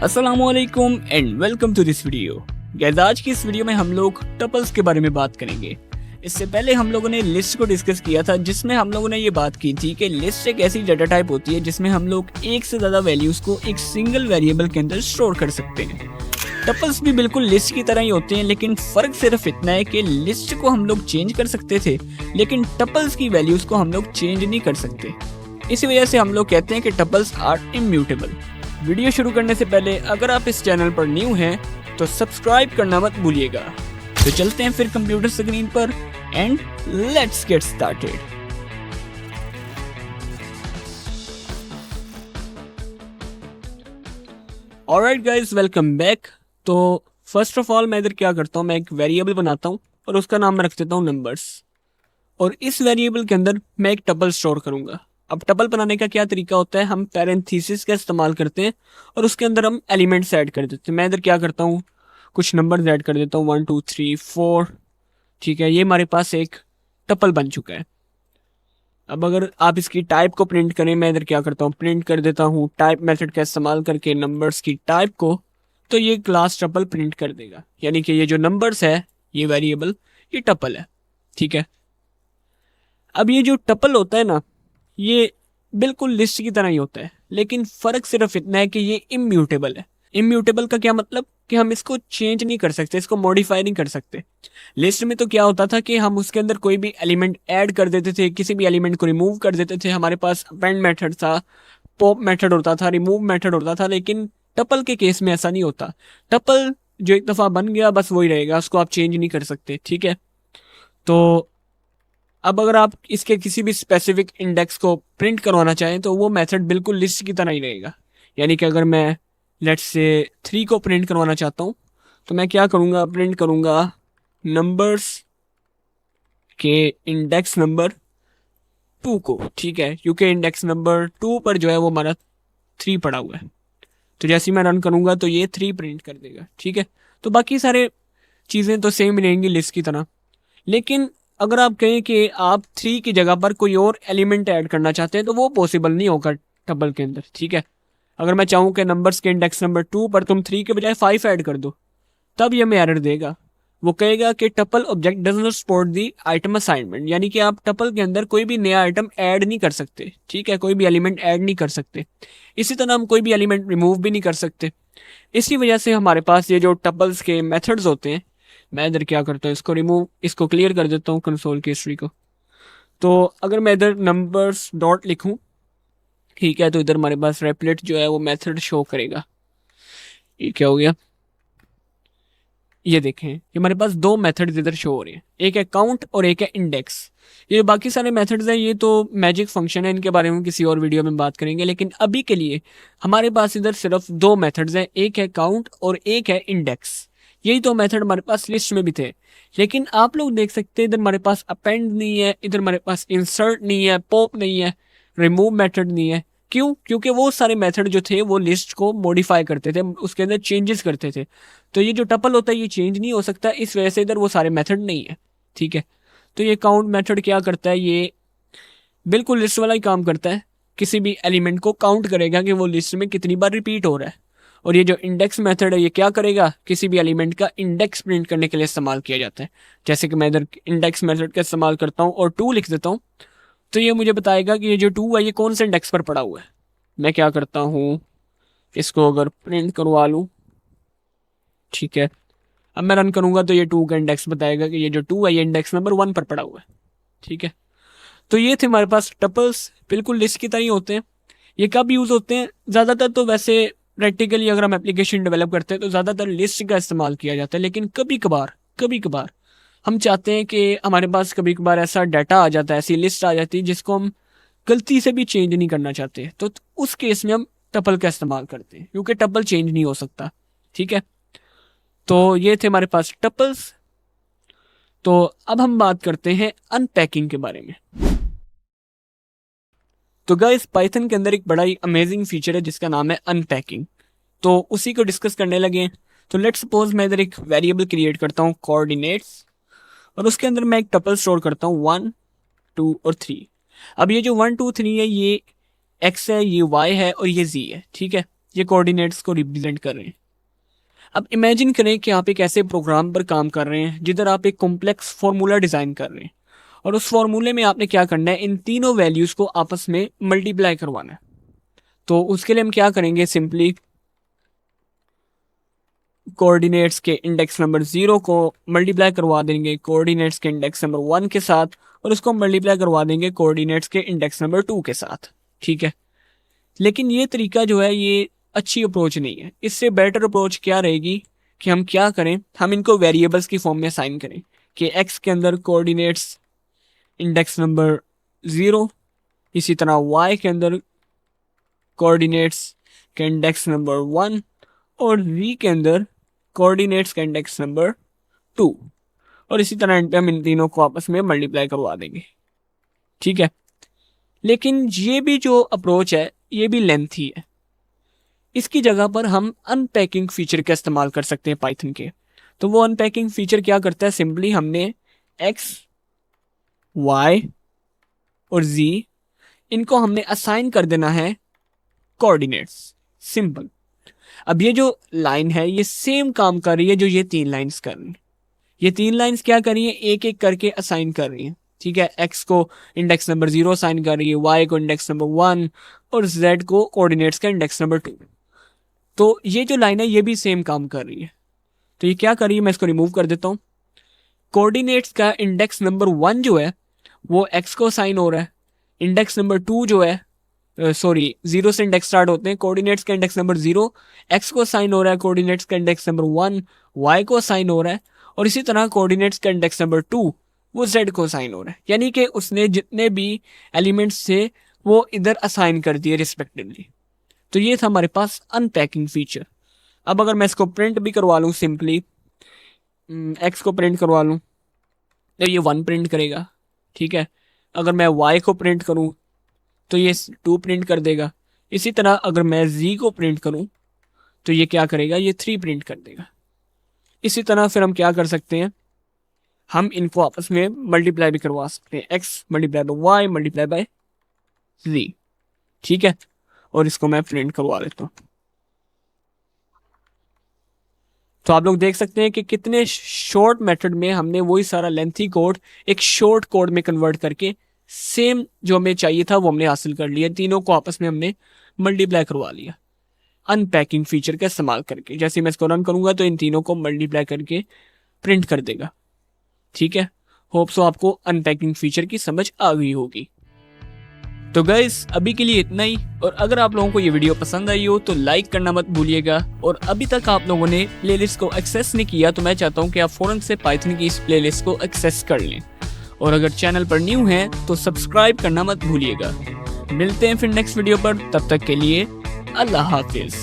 अस्सलामुअलैकुम and welcome to this video. Guys, आज की इस वीडियो में हम लोग टपल्स के बारे में बात करेंगे। इससे पहले हम लोगों ने लिस्ट को डिस्कस किया था, जिसमें हम लोगों ने ये बात की थी कि लिस्ट एक ऐसी डाटा टाइप होती है जिसमें हम लोग एक से ज़्यादा वैल्यूज़ को एक सिंगल वेरिएबल के अंदर स्टोर कर सकते हैं। टपल्स भी बिल्कुल लिस्ट की तरह ही होते हैं, लेकिन फ़र्क सिर्फ इतना है कि लिस्ट को हम लोग चेंज कर सकते थे, लेकिन टपल्स की वैल्यूज़ को हम लोग चेंज नहीं कर सकते। इसी वजह से हम लोग कहते हैं कि टपल्स आर इम्यूटेबल। वीडियो शुरू करने से पहले अगर आप इस चैनल पर न्यू हैं तो सब्सक्राइब करना मत भूलिएगा। तो चलते हैं फिर कंप्यूटर स्क्रीन पर and let's get started. Alright guys, welcome back. तो फर्स्ट ऑफ ऑल मैं इधर क्या करता हूँ, मैं एक वेरिएबल बनाता हूँ और उसका नाम मैं रख देता हूँ नंबर्स, और इस वेरिएबल के अंदर मैं एक टपल स्टोर करूँगा। अब टपल बनाने का क्या तरीका होता है, हम पैरेंथेसिस का इस्तेमाल करते हैं और उसके अंदर हम एलिमेंट्स ऐड कर देते हैं। मैं इधर क्या करता हूँ, कुछ नंबर्स ऐड कर देता हूँ 1 2 3 4। ठीक है, ये हमारे पास एक टपल बन चुका है। अब अगर आप इसकी टाइप को प्रिंट करें, मैं इधर क्या करता हूँ, प्रिंट कर देता हूँ टाइप मेथड का इस्तेमाल करके नंबर्स की टाइप को, तो ये क्लास टपल प्रिंट कर देगा। यानी कि ये जो नंबर्स है, ये वेरिएबल, ये टपल है। ठीक है, अब ये जो टपल होता है ना, ये बिल्कुल लिस्ट की तरह ही होता है, लेकिन फ़र्क सिर्फ इतना है कि ये इम्यूटेबल है। इम्यूटेबल का क्या मतलब कि हम इसको चेंज नहीं कर सकते, इसको मॉडिफाई नहीं कर सकते। लिस्ट में तो क्या होता था कि हम उसके अंदर कोई भी एलिमेंट ऐड कर देते थे, किसी भी एलिमेंट को रिमूव कर देते थे। हमारे पास अपेंड मेथड था, पॉप मेथड होता था, रिमूव मेथड होता था, लेकिन टपल के केस में ऐसा नहीं होता। टपल जो एक दफ़ा बन गया बस वही रहेगा, उसको आप चेंज नहीं कर सकते। ठीक है, तो अब अगर आप इसके किसी भी स्पेसिफिक इंडेक्स को प्रिंट करवाना चाहें तो वो मेथड बिल्कुल लिस्ट की तरह ही रहेगा। यानी कि अगर मैं लेट्स से 3 को प्रिंट करवाना चाहता हूँ तो मैं क्या करूँगा, प्रिंट करूँगा नंबर्स के इंडेक्स नंबर 2 को। ठीक है, क्योंकि इंडेक्स नंबर 2 पर जो है वो हमारा 3 पड़ा हुआ है। तो जैसे ही मैं रन करूँगा तो ये 3 प्रिंट कर देगा। ठीक है, तो बाकी सारे चीज़ें तो सेम रहेंगी लिस्ट की तरह, लेकिन अगर आप कहें कि आप 3 की जगह पर कोई और एलिमेंट ऐड करना चाहते हैं तो वो पॉसिबल नहीं होगा टपल के अंदर। ठीक है, अगर मैं चाहूँ कि नंबर्स के इंडेक्स नंबर 2 पर तुम 3 के बजाय 5 ऐड कर दो, तब ये हमें एरर देगा। वो कहेगा कि tuple object does not support the item assignment, यानी कि आप टपल के अंदर कोई भी नया आइटम ऐड नहीं कर सकते। ठीक है, कोई भी एलिमेंट ऐड नहीं कर सकते। इसी तरह हम कोई भी एलिमेंट रिमूव भी नहीं कर सकते। इसी वजह से हमारे पास ये जो टपल्स के मेथड्स होते हैं, मैं इधर क्या करता हूँ, इसको रिमूव, इसको क्लियर कर देता हूँ कंसोल की हिस्ट्री को। तो अगर मैं इधर नंबर्स डॉट लिखूँ, ठीक है, तो इधर हमारे पास रेपलेट जो है वो मेथड शो करेगा। ये क्या हो गया, ये देखें, ये हमारे पास 2 मेथड्स इधर शो हो रहे हैं, एक है काउंट और एक है इंडेक्स। ये बाकी सारे मेथड्स हैं, ये तो मैजिक फंक्शन है, इनके बारे में किसी और वीडियो में बात करेंगे। लेकिन अभी के लिए हमारे पास इधर सिर्फ 2 मेथड्स हैं, एक है काउंट और एक है इंडेक्स। यही 2 मेथड हमारे पास लिस्ट में भी थे, लेकिन आप लोग देख सकते हैं इधर हमारे पास अपेंड नहीं है, इधर हमारे पास इंसर्ट नहीं है, पॉप नहीं है, रिमूव मेथड नहीं है। क्यों? क्योंकि वो सारे मेथड जो थे वो लिस्ट को मॉडिफाई करते थे, उसके अंदर चेंजेस करते थे। तो ये जो टपल होता है ये चेंज नहीं हो सकता, इस वजह से इधर वो सारे मेथड नहीं है। ठीक है, तो ये काउंट मेथड क्या करता है, ये बिल्कुल लिस्ट वाला ही काम करता है। किसी भी एलिमेंट को काउंट करेगा कि वो लिस्ट में कितनी बार रिपीट हो रहा है। और ये जो इंडेक्स मेथड है ये क्या करेगा, किसी भी एलिमेंट का इंडेक्स प्रिंट करने के लिए इस्तेमाल किया जाता है। जैसे कि मैं इधर इंडेक्स मेथड का इस्तेमाल करता हूँ और 2 लिख देता हूँ, तो ये मुझे बताएगा कि ये जो 2 है ये कौन से इंडेक्स पर पड़ा हुआ है। मैं क्या करता हूँ, इसको अगर प्रिंट करवा लूँ, ठीक है, अब मैं रन करूँगा तो ये 2 का इंडेक्स बताएगा कि ये जो 2 है ये इंडेक्स नंबर 1 पर पड़ा हुआ है। ठीक है, तो ये थे हमारे पास टपल्स, बिल्कुल लिस्ट की तरह ही होते हैं। ये कब यूज़ होते हैं, ज़्यादातर तो वैसे प्रैक्टिकली अगर हम एप्लीकेशन डेवलप करते हैं तो ज़्यादातर लिस्ट का इस्तेमाल किया जाता है। लेकिन कभी कभार हम चाहते हैं कि हमारे पास कभी कभार ऐसा डाटा आ जाता है, ऐसी लिस्ट आ जाती है जिसको हम गलती से भी चेंज नहीं करना चाहते, तो उस केस में हम टपल का इस्तेमाल करते हैं, क्योंकि टपल चेंज नहीं हो सकता। ठीक है, तो ये थे हमारे पास टपल्स। तो अब हम बात करते हैं अनपैकिंग के बारे में। तो गाइस, पाइथन के अंदर एक बड़ा ही अमेजिंग फीचर है जिसका नाम है अनपैकिंग। तो उसी को डिस्कस करने लगे। तो लेट्स सपोज मैं इधर एक वेरिएबल क्रिएट करता हूँ कोऑर्डिनेट्स, और उसके अंदर मैं एक टपल स्टोर करता हूँ 1 2 और 3। अब ये जो 1 2 3 है ये एक्स है, ये वाई है और ये जी है। ठीक है, ये कोऑर्डिनेट्स को रिप्रेजेंट कर रहे हैं। अब इमेजिन करें कि आप एक ऐसे प्रोग्राम पर काम कर रहे हैं जिधर आप एक कॉम्प्लेक्स फार्मूला डिज़ाइन कर रहे हैं, और उस फार्मूले में आपने क्या करना है, इन तीनों वैल्यूज़ को आपस में मल्टीप्लाई करवाना है। तो उसके लिए हम क्या करेंगे, सिंपली कोऑर्डिनेट्स के इंडेक्स नंबर 0 को मल्टीप्लाई करवा देंगे कोऑर्डिनेट्स के इंडेक्स नंबर 1 के साथ, और उसको मल्टीप्लाई करवा देंगे कोऑर्डिनेट्स के इंडेक्स नंबर 2 के साथ। ठीक है, लेकिन ये तरीका जो है ये अच्छी अप्रोच नहीं है। इससे बेटर अप्रोच क्या रहेगी कि हम क्या करें, हम इनको वेरिएबल्स की फॉर्म में असाइन करें कि x के अंदर कोऑर्डिनेट्स इंडेक्स नंबर 0, इसी तरह y के अंदर कोऑर्डिनेट्स के इंडेक्स नंबर 1, और v के अंदर कोऑर्डिनेट्स का इंडेक्स नंबर 2, और इसी तरह एंड पे हम इन तीनों को आपस में मल्टीप्लाई करवा देंगे। ठीक है, लेकिन ये भी जो अप्रोच है ये भी लेंथी है। इसकी जगह पर हम अनपैकिंग फीचर का इस्तेमाल कर सकते हैं पाइथन के। तो वो अनपैकिंग फीचर क्या करता है, सिंपली हमने x, y और z इनको हमने असाइन कर देना है कोऑर्डिनेट्स। सिंपल। अब ये जो लाइन है ये सेम काम कर रही है जो ये 3 लाइंस कर रही हैं। ये 3 लाइंस क्या कर रही हैं, एक एक करके असाइन कर रही हैं। ठीक है, x को इंडेक्स नंबर 0 असाइन कर रही है, y को इंडेक्स नंबर 1 और z को कोऑर्डिनेट्स का इंडेक्स नंबर 2। तो ये जो लाइन है ये भी सेम काम कर रही है। तो ये क्या कर रही है, मैं इसको रिमूव कर देता हूँ। कोऑर्डिनेट्स का इंडेक्स नंबर 1 जो है वो x को असाइन हो रहा है, इंडेक्स नंबर 2 जो है 0 से इंडेक्स स्टार्ट होते हैं, कोऑर्डिनेट्स का इंडेक्स नंबर 0 x को असाइन हो रहा है, कोऑर्डिनेट्स का इंडेक्स नंबर 1 y को असाइन हो रहा है, और इसी तरह कोऑर्डिनेट्स का इंडेक्स नंबर 2 वो z को असाइन हो रहा है। यानी कि उसने जितने भी एलिमेंट्स थे वो इधर असाइन कर दिए रिस्पेक्टिवली। तो ये था हमारे पास अनपैकिंग फीचर। अब अगर मैं इसको प्रिंट भी करवा लूँ, सिंपली x को प्रिंट करवा लूँ तो ये 1 प्रिंट करेगा। ठीक है, अगर मैं y को प्रिंट करूँ तो ये 2 प्रिंट कर देगा। इसी तरह अगर मैं z को प्रिंट करूँ तो ये क्या करेगा, ये 3 प्रिंट कर देगा। इसी तरह फिर हम क्या कर सकते हैं, हम इनको आपस में मल्टीप्लाई भी करवा सकते हैं, x multiply by y multiply by z। ठीक है, और इसको मैं प्रिंट करवा देता हूँ। तो आप लोग देख सकते हैं कि कितने शॉर्ट मेथड में हमने वही सारा लेंथी कोड एक शॉर्ट कोड में कन्वर्ट करके सेम जो हमें चाहिए था वो हमने हासिल कर लिया। तीनों को आपस में हमने मल्टीप्लाई करवा लिया अनपैकिंग फीचर का इस्तेमाल करके। जैसे मैं इसको रन करूंगा तो इन तीनों को मल्टीप्लाई करके प्रिंट कर देगा। ठीक है, होप सो आपको अनपैकिंग फीचर की समझ आ गई होगी। तो गाइस अभी के लिए इतना ही, और अगर आप लोगों को ये वीडियो पसंद आई हो तो लाइक करना मत भूलिएगा, और अभी तक आप लोगों ने प्लेलिस्ट को एक्सेस नहीं किया तो मैं चाहता हूँ कि आप फौरन से पाइथन की इस प्लेलिस्ट को एक्सेस कर लें, और अगर चैनल पर न्यू हैं तो सब्सक्राइब करना मत भूलिएगा। मिलते हैं फिर नेक्स्ट वीडियो पर, तब तक के लिए अल्लाह हाफिज।